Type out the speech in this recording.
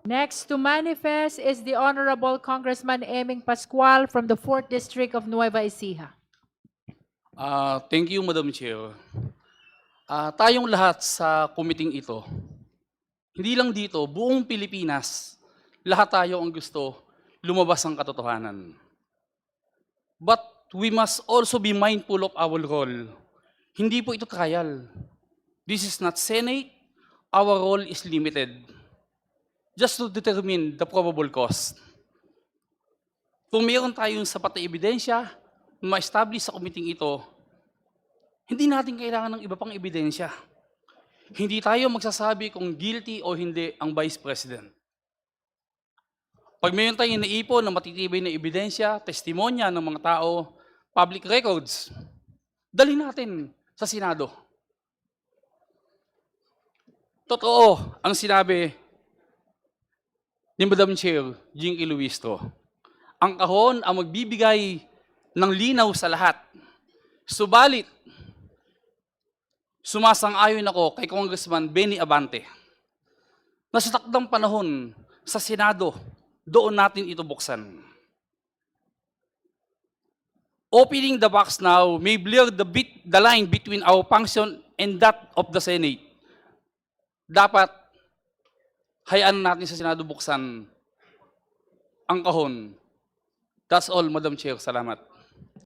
Next to manifest is the Honorable Congressman Eming Pascual from the 4th District of Nueva Ecija. Thank you, Madam Chair. Tayong lahat sa kumiting ito, hindi lang dito, buong Pilipinas, lahat tayo ang gusto lumabas ang katotohanan. But we must also be mindful of our role. Hindi po ito trial. This is not Senate. Our role is limited. Just to determine the probable cause. Kung mayroon tayong sapat na ebidensya, ma-establish sa kumiting ito, hindi natin kailangan ng iba pang ebidensya. Hindi tayo magsasabi kung guilty o hindi ang Vice President. Pag mayroon tayong naipon na matitibay na ebidensya, testimonya ng mga tao, public records, dali natin sa Senado. Totoo ang sinabi ni Madam Chair, Jinky Luistro. Ang kahon ang magbibigay ng linaw sa lahat. Subalit, sumasang-ayon ako kay Congressman Benny Abante na sa takdang panahon sa Senado, doon natin ito buksan. Opening the box now may blur the line between our function and that of the Senate. Dapat hayaan natin sa Senado buksan ang kahon. That's all, Madam Chair. Salamat.